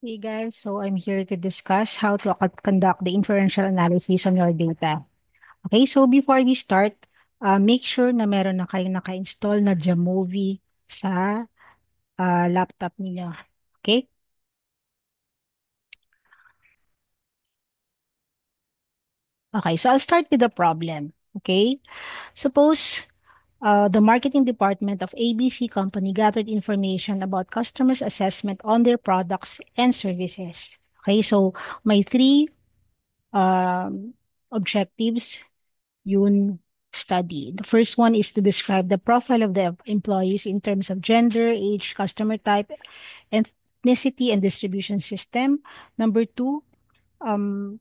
Hey guys, so I'm here to discuss how to conduct the inferential analysis on your data. Okay, so before we start, make sure na meron na kayong naka-install na Jamovi sa laptop niyo. Okay? Okay, so I'll start with the problem. Okay? Suppose the marketing department of ABC company gathered information about customers' assessment on their products and services. Okay, so my three um, objectives yun study. The first one is to describe the profile of the employees in terms of gender, age, customer type, ethnicity, and distribution system. Number two, um,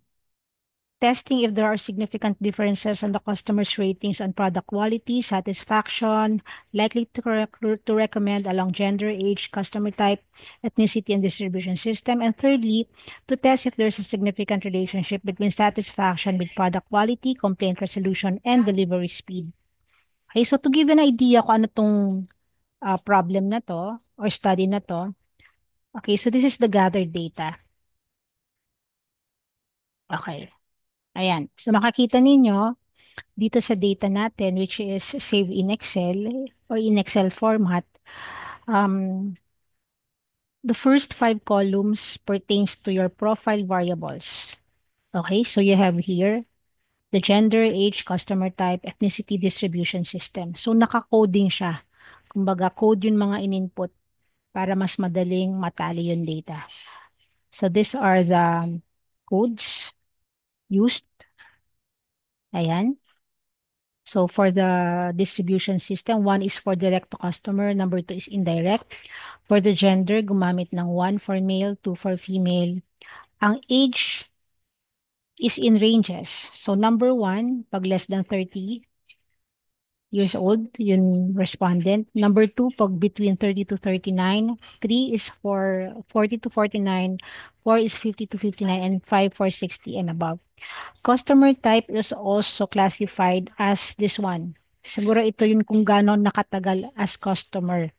testing if there are significant differences on the customer's ratings on product quality, satisfaction, likely to recommend along gender, age, customer type, ethnicity, and distribution system. And thirdly, to test if there's a significant relationship between satisfaction with product quality, complaint resolution, and delivery speed. Okay, so to give an idea kung ano tong problem na to or study na to, okay, so this is the gathered data. Okay, ayan. So makakita ninyo, dito sa data natin, which is saved in Excel or in Excel format, um, the first five columns pertains to your profile variables. Okay, so you have here the gender, age, customer type, ethnicity, distribution system. So naka-coding siya. Kumbaga, code yung mga in-input para mas madaling matali yung data. So these are the codes used. Ayan. So for the distribution system, one is for direct to customer, number two is indirect. For the gender, gumamit ng one for male, two for female. Ang age is in ranges. So number one, pag less than 30 years old, yun respondent. Number two, pag between 30 to 39. Three is for 40 to 49. Four is 50 to 59. And five for 60 and above. Customer type is also classified as this one. Siguro ito yun kung gaano nakatagal as customer.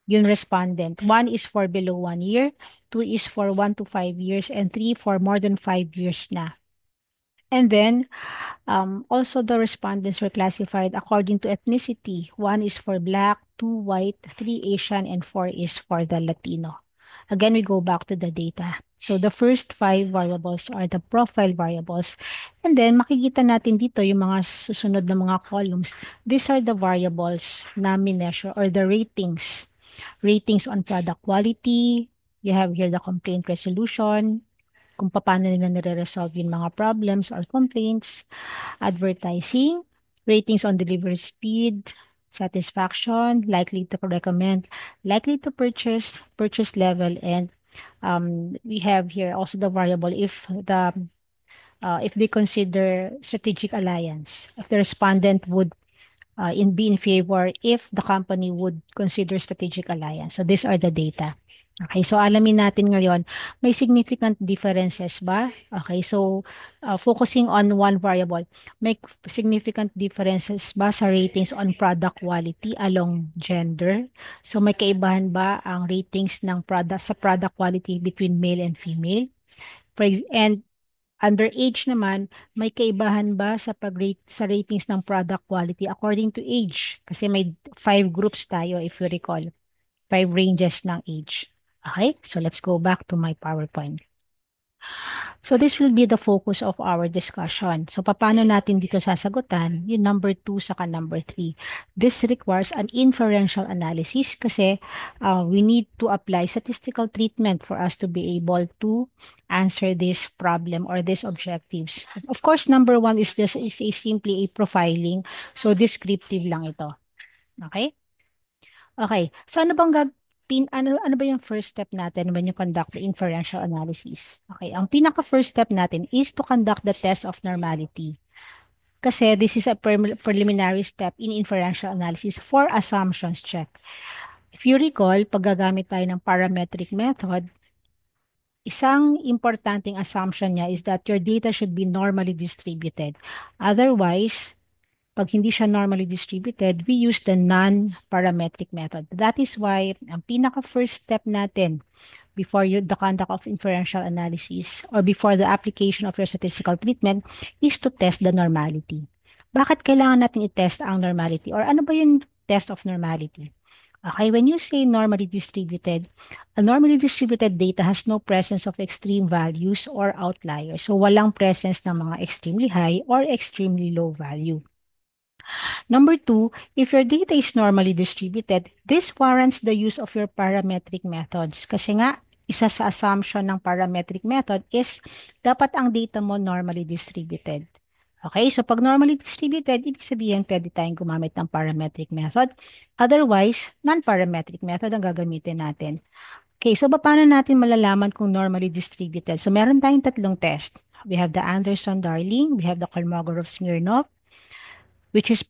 Yung respondent. One is for below 1 year, two is for 1 to 5 years, and three for more than 5 years na. And then, also the respondents were classified according to ethnicity. One is for Black, two white, three Asian, and four is for the Latino. Again, we go back to the data. So the first five variables are the profile variables. And then makikita natin dito yung mga susunod na mga columns. These are the variables na measure or the ratings. Ratings on product quality. You have here the complaint resolution, kung paano nila nire-resolve yung mga problems or complaints, advertising, ratings on delivery speed, satisfaction, likely to recommend, likely to purchase, purchase level, and we have here also the variable if they consider strategic alliance, if the respondent would be in favor if the company would consider strategic alliance. So these are the data. Okay, so alamin natin ngayon, may significant differences ba? Okay, so focusing on one variable, may significant differences ba sa ratings on product quality along gender? So may kaibahan ba ang ratings ng product sa product quality between male and female? And under age naman, may kaibahan ba sa pag-rate sa ratings ng product quality according to age? Kasi may five groups tayo if you recall. Five ranges ng age. Okay, so let's go back to my PowerPoint. So this will be the focus of our discussion. So paano natin dito sasagutan? Yung number 2 saka number 3. This requires an inferential analysis kasi we need to apply statistical treatment for us to be able to answer this problem or these objectives. Of course, number 1 is simply a profiling. So descriptive lang ito. Okay? Okay. So ano bang ano ba yung first step natin when you conduct the inferential analysis? Okay, ang pinaka first step natin is to conduct the test of normality. Kasi this is a preliminary step in inferential analysis for assumptions check. If you recall, pag gagamit tayo ng parametric method, isang importanteng assumption niya is that your data should be normally distributed. Otherwise, pag hindi siya normally distributed, we use the non-parametric method. That is why, ang pinaka-first step natin before the conduct of inferential analysis or before the application of your statistical treatment is to test the normality. Bakit kailangan natin i-test ang normality? Or ano ba yung test of normality? Okay, when you say normally distributed, a normally distributed data has no presence of extreme values or outliers. So walang presence ng mga extremely high or extremely low value. Number two, if your data is normally distributed, this warrants the use of your parametric methods. Kasi nga, isa sa assumption ng parametric method is dapat ang data mo normally distributed. Okay, so pag normally distributed, ibig sabihin pwede tayong gumamit ng parametric method. Otherwise, non-parametric method ang gagamitin natin. Okay, so paano natin malalaman kung normally distributed? So meron tayong tatlong test. We have the Anderson-Darling, we have the Kolmogorov-Smirnov, which is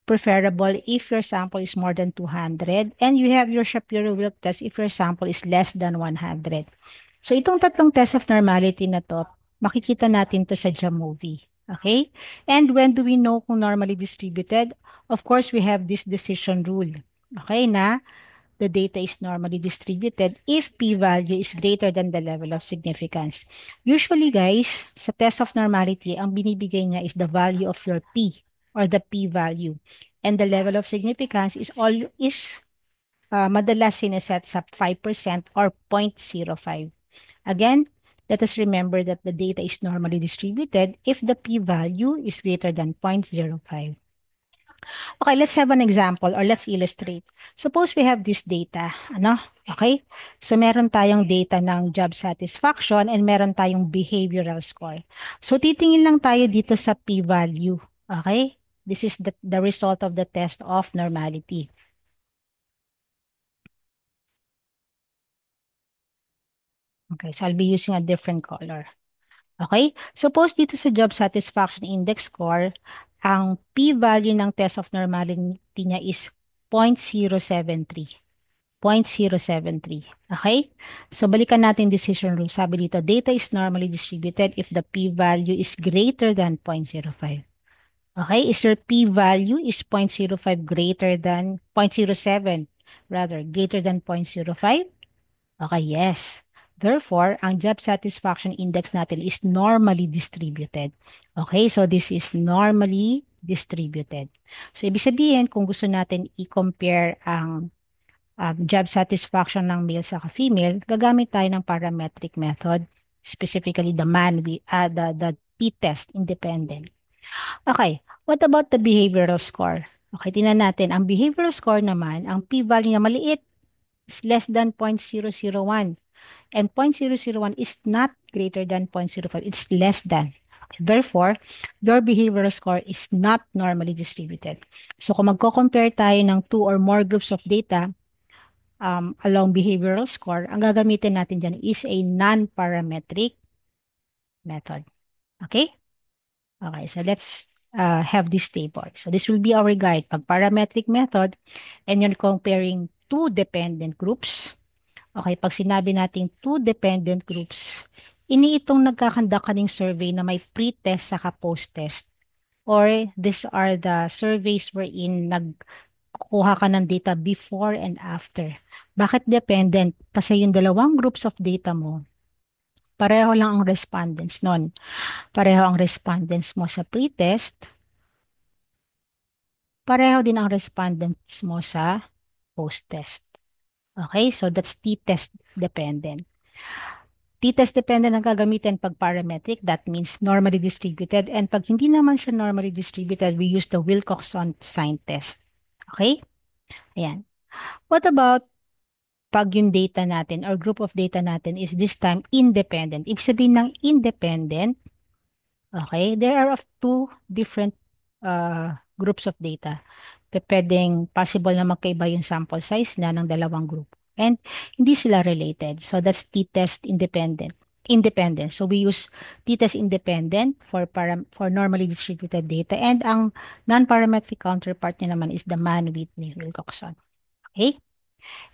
preferable if your sample is more than 200, and you have your Shapiro-Wilk test if your sample is less than 100. So itong tatlong test of normality na to, makikita natin to sa Jamovi. Okay? And when do we know kung normally distributed? Of course, we have this decision rule. Okay na the data is normally distributed if p-value is greater than the level of significance. Usually guys, sa test of normality, ang binibigay niya is the value of your p or the p-value. And the level of significance is madalas sineset sa 5% or 0.05. Again, let us remember that the data is normally distributed if the p-value is greater than 0.05. Okay, let's have an example or let's illustrate. Suppose we have this data, ano? Okay? So meron tayong data ng job satisfaction and meron tayong behavioral score. So titingin lang tayo dito sa p-value. Okay? This is the result of the test of normality. Okay, so I'll be using a different color. Okay? Suppose dito sa job satisfaction index score, ang p-value ng test of normality niya is 0.073. 0.073. Okay? So, balikan natin decision rule. Sabi dito, data is normally distributed if the p-value is greater than 0.05. Okay? Is your p-value is 0.05 greater than 0.07, rather, greater than 0.05? Okay, yes. Therefore, ang job satisfaction index natin is normally distributed. Okay, so this is normally distributed. So, ibig sabihin, kung gusto natin i-compare ang job satisfaction ng male sa female, gagamit tayo ng parametric method, specifically the t-test independent. Okay, what about the behavioral score? Okay, tingnan natin. Ang behavioral score naman, ang p-value niya maliit, is less than 0.001. And 0.001 is not greater than 0.05. It's less than. Therefore, your behavioral score is not normally distributed. So kung magko-compare tayo ng two or more groups of data along behavioral score, ang gagamitin natin dyan is a non-parametric method. Okay? Okay, so let's have this table. So this will be our guide. Pag parametric method, and you're comparing two dependent groups. Okay, pag sinabi natin two dependent groups, ini itong nagkakanda ka ng survey na may pre-test saka post-test. Or these are the surveys wherein nagkuha ka ng data before and after. Bakit dependent? Kasi yung dalawang groups of data mo, pareho lang ang respondents nun. Pareho ang respondents mo sa pre-test, pareho din ang respondents mo sa post-test. Okay, so that's t-test dependent. T-test dependent ang gagamitin pag parametric, that means normally distributed. And pag hindi naman siya normally distributed, we use the Wilcoxon sign test. Okay? Ayan. What about pag yung data natin or group of data natin is this time independent? Ibig sabihin ng independent, okay, there are of two different groups of data. Pwedeng possible na magkaiba yung sample size na ng dalawang group. And hindi sila related. So that's t-test independent. Independent. So we use t-test independent for normally distributed data. And ang non-parametric counterpart niya naman is the Mann-Whitney-Wilcoxon. Okay?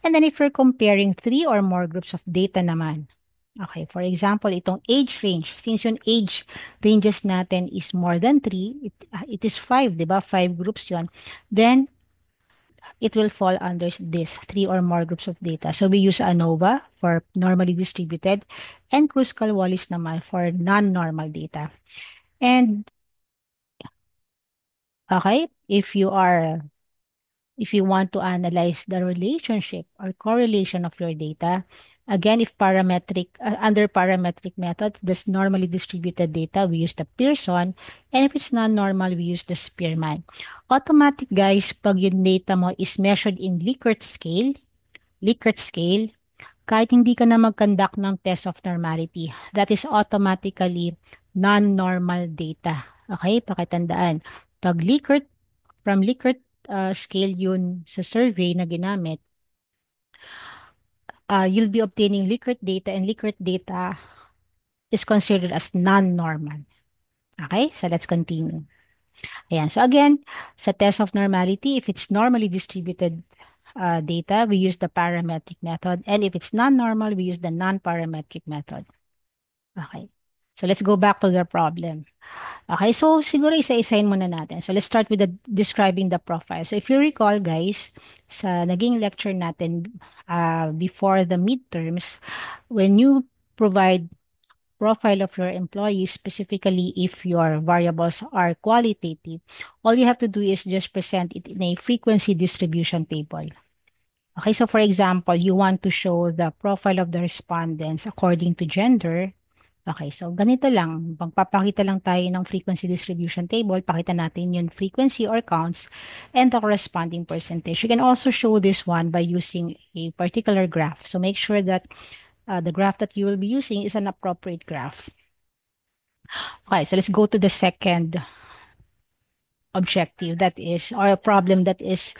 And then if we're comparing three or more groups of data naman, okay, for example, itong age range, since yung age ranges natin is more than 3, it is 5, di ba? 5 groups yon. Then, it will fall under this three or more groups of data. So we use ANOVA for normally distributed and Kruskal-Wallis naman for non-normal data. And okay, if you want to analyze the relationship or correlation of your data, again, if under parametric methods, this normally distributed data, we use the Pearson. And if it's non-normal, we use the Spearman. Automatic, guys, pag yung data mo is measured in Likert scale, kahit hindi ka na mag-conduct ng test of normality, that is automatically non-normal data. Okay? Pakitandaan. Pag from Likert scale yun sa survey na ginamit, you'll be obtaining Likert data, and Likert data is considered as non-normal. Okay? So let's continue. Ayan. So again, sa test of normality, if it's normally distributed data, we use the parametric method. And if it's non-normal, we use the non-parametric method. Okay. So let's go back to the problem. Okay, so siguro isa-isahin muna natin. So let's start with describing the profile. So if you recall, guys, sa naging lecture natin before the midterms, when you provide profile of your employees, specifically if your variables are qualitative, all you have to do is just present it in a frequency distribution table. Okay, so for example, you want to show the profile of the respondents according to gender. Okay, so ganito lang. Magpapakita lang tayo ng frequency distribution table. Pakita natin yung frequency or counts and the corresponding percentage. You can also show this one by using a particular graph. So make sure that the graph that you will be using is an appropriate graph. Okay, so let's go to the second objective, that is, or a problem, that is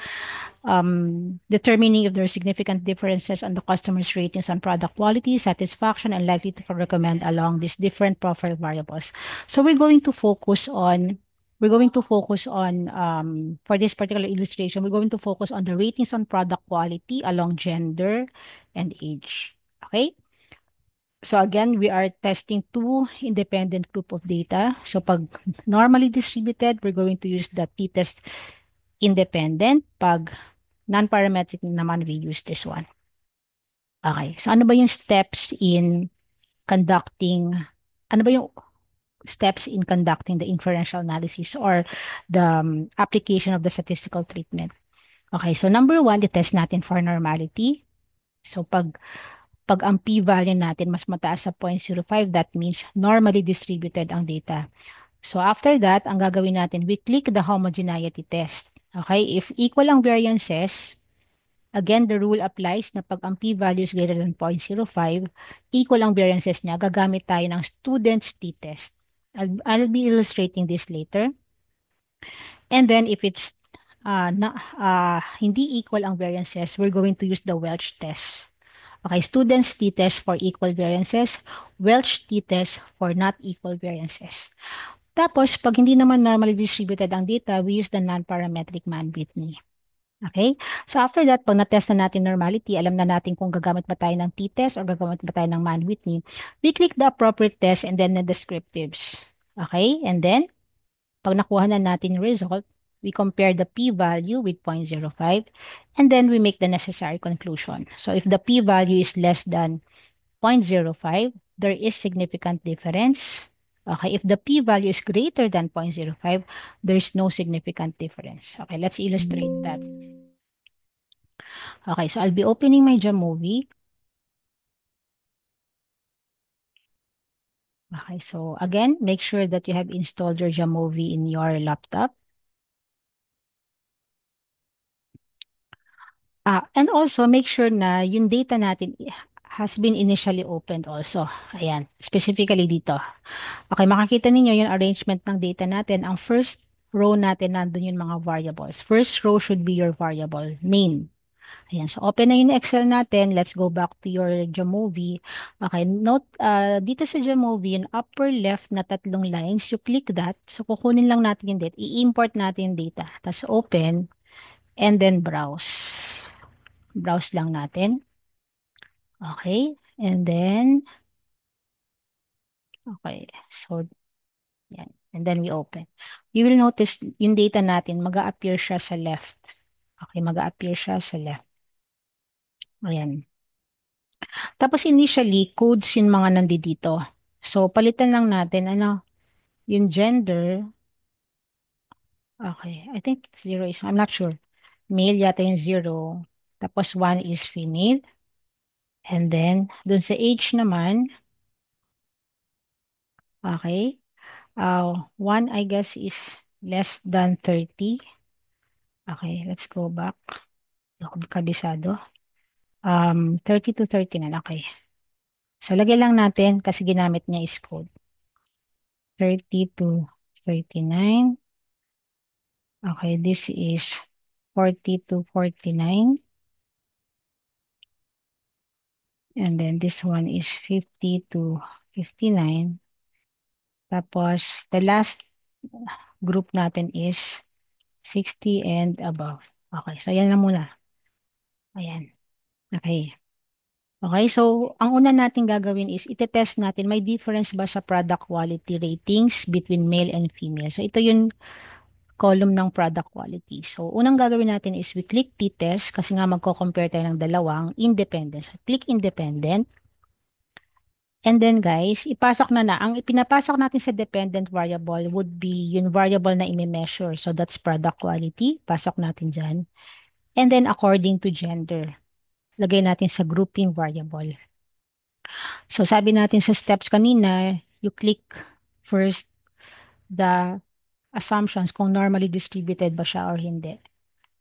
determining if there are significant differences on the customer's ratings on product quality, satisfaction, and likely to recommend along these different profile variables. So we're going to focus on for this particular illustration, we're going to focus on the ratings on product quality along gender and age. Okay? So again, we are testing two independent group of data. So pag normally distributed, we're going to use the t-test independent. Pag non-parametric naman, we use this one. Okay. So ano ba yung steps in conducting the inferential analysis or the application of the statistical treatment? Okay. So number one, test natin for normality. So pag ang p-value natin mas mataas sa 0.05, that means normally distributed ang data. So after that, ang gagawin natin, we click the homogeneity test. Okay? If equal ang variances, again, the rule applies na pag ang p-value is greater than 0.05, equal ang variances niya, gagamit tayo ng student's t-test. I'll be illustrating this later. And then if it's hindi equal ang variances, we're going to use the Welch test. Okay, student's t-test for equal variances, Welch t-test for not equal variances. Tapos, pag hindi naman normally distributed ang data, we use the non-parametric Mann-Whitney. Okay? So after that, pag na-test na natin normality, alam na natin kung gagamit ba tayo ng t-test or gagamit ba tayo ng Mann-Whitney. We click the appropriate test and then the descriptives. Okay? And then, pag nakuha na natin yung result, we compare the p-value with 0.05 and then we make the necessary conclusion. So if the p-value is less than 0.05, there is significant difference. Okay, if the p-value is greater than 0.05, there is no significant difference. Okay, let's illustrate that. Okay, so I'll be opening my Jamovi. Okay, so again, make sure that you have installed your Jamovi in your laptop. And also, make sure na yung data natin has been initially opened also. Ayan, specifically dito. Okay, makakita ninyo yung arrangement ng data natin. Ang first row natin, nandun yung mga variables. First row should be your variable name. Ayan, so open na yung Excel natin. Let's go back to your Jamovi. Okay, note, dito sa Jamovi, yung upper left na tatlong lines, you click that. So kukunin lang natin yung data. I-import natin yung data. Tapos open, and then browse. Browse lang natin. Okay, and then, okay, so, yan. And then we open. You will notice yung data natin, mag-a-appear siya sa left. Okay, mag-a-appear siya sa left. Ayan. Tapos initially, codes yung mga nandito. So, palitan lang natin, ano, yung gender. Okay, I think zero is, I'm not sure. Male yata yung zero. Tapos one is female. And then, dun sa age naman, okay, one I guess is less than 30. Okay, let's go back. Hindi ako kabisado. 30 to 39, okay. So, lagay lang natin kasi ginamit niya is code. 30 to 39. Okay, this is 40 to 49. And then this one is 50 to 59. Tapos, the last group natin is 60 and above. Okay, so yan lang muna. Ayan. Okay. Okay, so ang una natin gagawin is itetest natin may difference ba sa product quality ratings between male and female. So ito yung column ng product quality. So unang gagawin natin is we click t-test kasi nga magko-compare tayo ng dalawang independent. So click independent. And then guys, ipasok na. Ang ipinapasok natin sa dependent variable would be yung variable na imi-measure. So that's product quality. Pasok natin dyan. And then according to gender. Lagay natin sa grouping variable. So sabi natin sa steps kanina, you click first the assumptions kung normally distributed ba siya or hindi.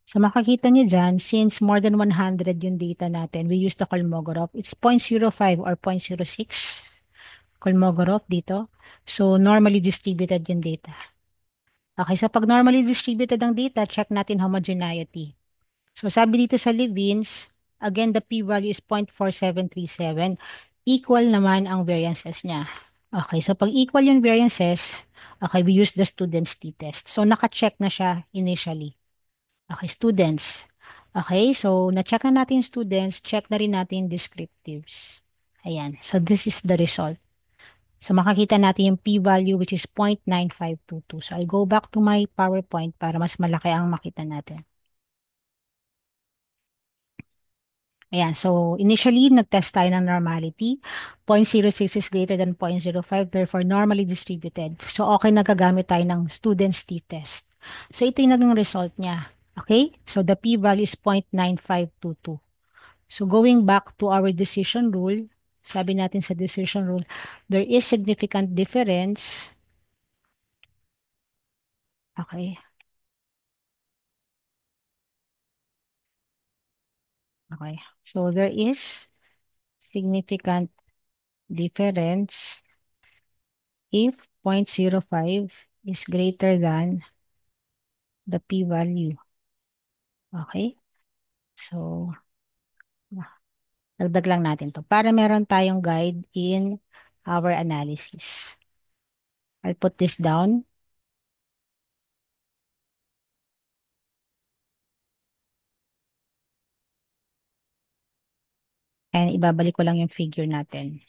So makikita niyo dyan, since more than 100 yung data natin, we use the Kolmogorov. It's 0.05 or 0.06 Kolmogorov dito. So normally distributed yung data. Okay, so pag normally distributed ang data, check natin homogeneity. So sabi dito sa Levins, again, the p-value is 0.4737. Equal naman ang variances niya. Okay, so pag equal yung variances, okay, we use the students t-test. So naka-check na siya initially. Okay, students. Okay, so na-check na natin students, check na rin natin descriptives. Ayan, so this is the result. So makakita natin yung p-value which is 0.9522. So I'll go back to my PowerPoint para mas malaki ang makita natin. Ayan, so initially, nag-test tayo ng normality. 0.06 is greater than 0.05, therefore normally distributed. So okay, nagagamit tayo ng student's t-test. So ito yung naging result niya. Okay, so the p-value is 0.9522. So going back to our decision rule, sabi natin sa decision rule, there is significant difference. Okay, okay. So there is significant difference if 0.05 is greater than the p-value. Okay? So, dagdag lang natin to para meron tayong guide in our analysis. I'll put this down. And ibabalik ko lang yung figure natin.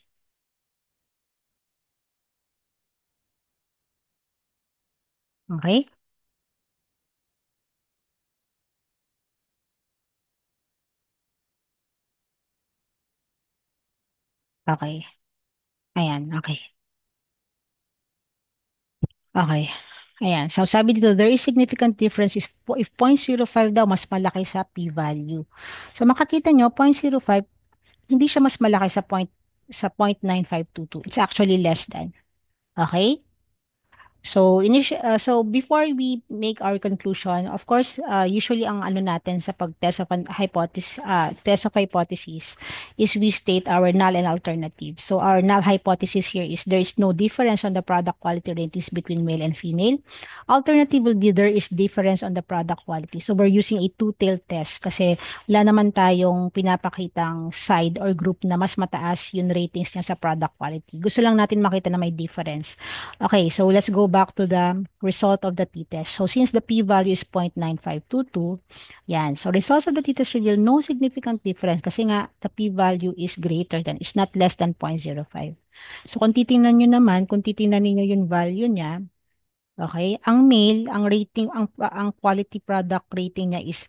Okay? Okay. Ayan, okay. Okay. Ayan. So, sabi dito, there is significant difference if 0.05 daw, mas malaki sa p-value. So, makakita nyo, 0.05, hindi siya mas malaki sa 0.9522. It's actually less than. Okay? So before we make our conclusion, of course, usually ang ano natin sa pag-test of an hypothesis, test of hypothesis is we state our null and alternative. So our null hypothesis here is there is no difference on the product quality ratings between male and female. Alternative will be there is difference on the product quality. So we're using a two-tailed test kasi wala naman tayong pinapakitang side or group na mas mataas yung ratings niya sa product quality. Gusto lang natin makita na may difference. Okay, so let's go back to the result of the t-test. So since the p-value is 0.9522, yan. So results of the t-test reveal no significant difference kasi nga the p-value is greater than, is not less than 0.05. So kung titingnan nyo naman, kung titingnan niyo yung value niya, okay, ang male, ang rating, ang quality product rating niya is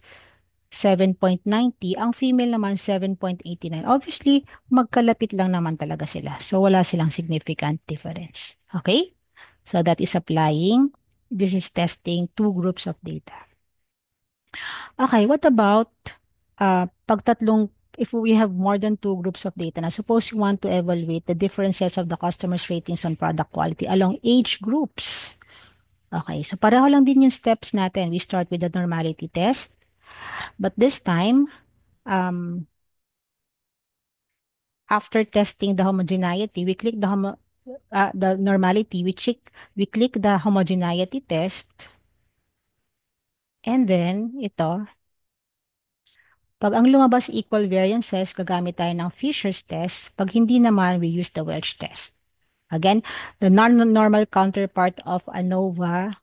7.90, ang female naman 7.89. Obviously, magkalapit lang naman talaga sila. So, wala silang significant difference. Okay? So, that is applying. This is testing two groups of data. Okay, what about if we have more than two groups of data, now suppose you want to evaluate the differences of the customers' ratings on product quality along age groups. Okay, so pareho lang din yung steps natin. We start with the normality test, but this time, um, after testing the homogeneity, we click the normality, we click the homogeneity test, and then ito, pag ang lumabas equal variances, gagamit tayo ng Fisher's test. Pag hindi naman, we use the Welch test. Again, the non-normal counterpart of ANOVA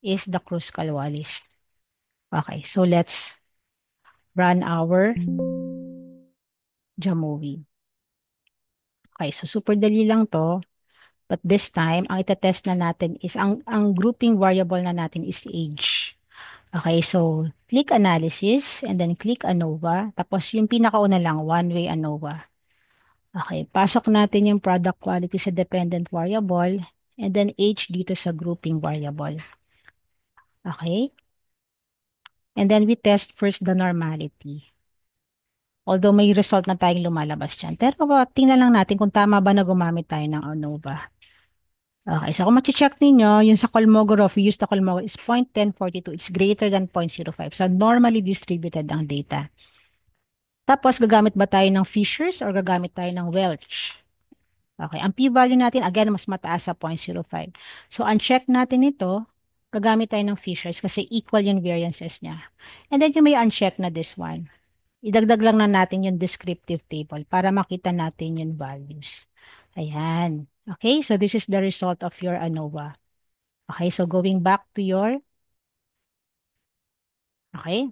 is the Kruskal-Wallis. Okay, so let's run our Jamovi. Okay, so super dali lang to. But this time, ang itetest na natin is, ang grouping variable na natin is age. Okay, so click analysis and then click ANOVA. Tapos yung pinakauna lang, one-way ANOVA. Okay, pasok natin yung product quality sa dependent variable and then age dito sa grouping variable. Okay? And then we test first the normality. Although may result na tayong lumalabas dyan. Pero tingnan lang natin kung tama ba na gumamit tayo ng ANOVA. Okay, so kung check ninyo, yung sa Kolmogorov, we use the Kolmogorov is 0.1042. It's greater than 0.05. So normally distributed ang data. Tapos gagamit ba tayo ng Fishers or gagamit tayo ng Welch? Okay, ang p-value natin, again, mas mataas sa 0.05. So, uncheck natin ito, gagamit tayo ng Fishers kasi equal yung variances niya. And then, you may uncheck na this one. Idagdag lang na natin yung descriptive table para makita natin yung values. Ayan. Okay, so this is the result of your ANOVA. Okay, so going back to your, okay,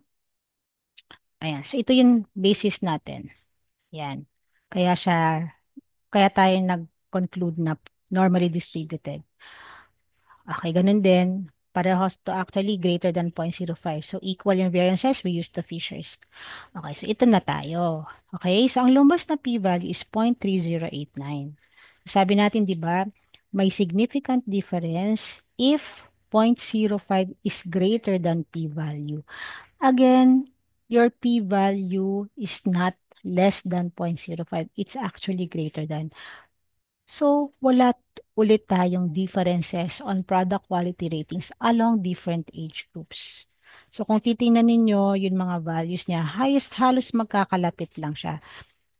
ayan. So, ito yung basis natin. Ayan. Kaya tayo nag-conclude na normally distributed. Okay, ganun din. Parehas to actually greater than 0.05. So, equal yung variances, we use the Fishers. Okay, so ito na tayo. Okay, so ang lumabas na p-value is 0.3089. Sabi natin, di ba, may significant difference if 0.05 is greater than p-value. Again, your p-value is not less than 0.05. It's actually greater than. So, wala ulit tayong differences on product quality ratings along different age groups. So, kung titingnan ninyo yung mga values niya, halos magkakalapit lang siya.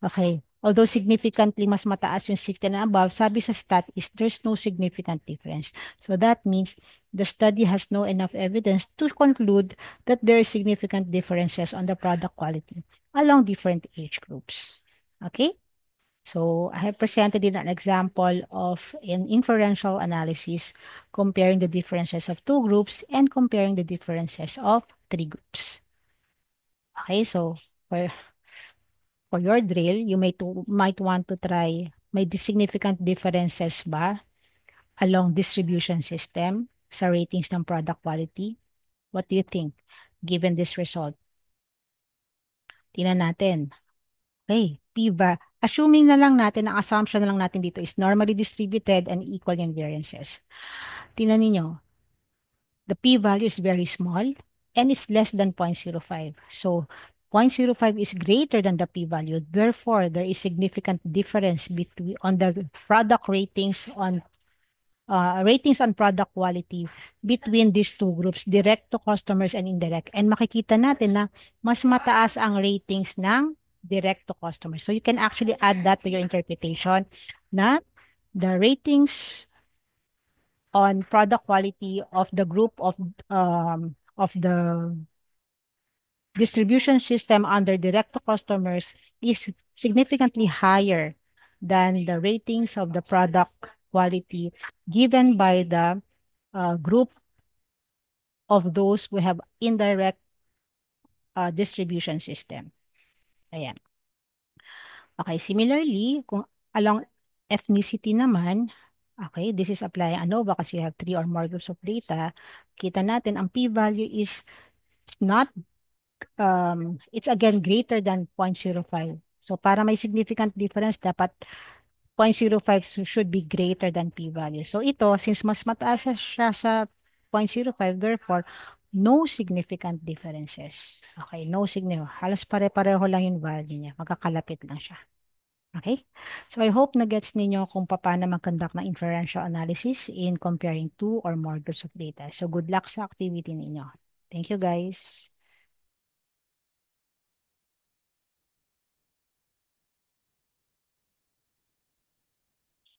Okay. Although significantly mas mataas yung 16 and above, sabi sa stat is there's no significant difference. So, that means the study has no enough evidence to conclude that there is significant differences on the product quality along different age groups. Okay? So I have presented in an example of an inferential analysis comparing the differences of two groups and comparing the differences of three groups. Okay, so for, for your drill, you might want to try, may significant differences ba along distribution system sa ratings ng product quality? What do you think given this result? Tingnan natin. Okay, PIVA. Assuming na lang natin, ang assumption na lang natin dito is normally distributed and equal yung variances. Tingnan niyo, the p-value is very small and it's less than 0.05. So, 0.05 is greater than the p-value. Therefore, there is significant difference between on the product ratings on product quality between these two groups, direct to customers and indirect. And makikita natin na mas mataas ang ratings ng direct to customers. So you can actually add that to your interpretation na the ratings on product quality of the group of the distribution system under direct to customers is significantly higher than the ratings of the product quality given by the group of those who have indirect distribution system. Ayan. Okay, similarly, kung along ethnicity naman, okay, this is applying ANOVA kasi you have three or more groups of data. Kita natin, ang p-value is not it's again greater than 0.05. So para may significant difference, dapat 0.05 should be greater than p-value. So ito, since mas mataas siya sa 0.05, therefore, no significant differences. Okay, no significant. Halos pare-pareho lang yung value niya. Magkakalapit lang siya. Okay? So I hope na gets ninyo kung paano mag-conduct ng inferential analysis in comparing two or more groups of data. So good luck sa activity ninyo. Thank you guys.